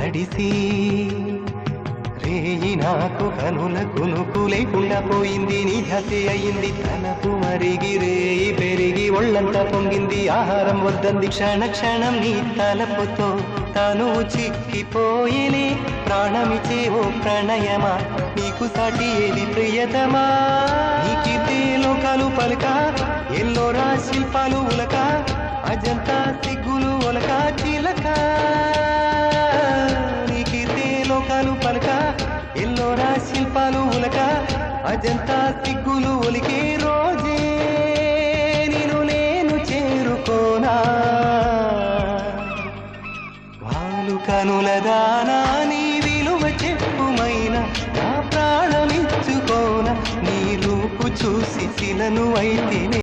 తడిసి రేయి నాకు కనుల కునుకు లేకుండా పోయింది. నీ ధ్యాసే అయింది తలపు మరిగి రేయి పెరిగి ఒళ్ళంతా పొంగింది. ఆహారం వద్దంది క్షణ క్షణం నీ తలపుతో తను చిక్కిపోయేనే. ప్రాణమిచే ఓ ప్రణయమా నీకు సాటి ఏది ప్రియతమా. నీ కీర్తి లోకాలు పలక ఎల్లోరా శిల్పాలు ఉలక అజంతా సిగ్గులు ఒలక చిలక. నీ కీర్తి లోకాలు పలక ఎల్లోరా శిల్పాలు ఉలక అజంతా సిగ్గులు ఒలికే రోజే నిన్ను నేను చేరుకోనా. వాలు కనుల దానా నీ విలువ చెప్పుమైన నా ప్రాణమిచ్చుకోన. నీ రూపు చూసి శిలను అయితే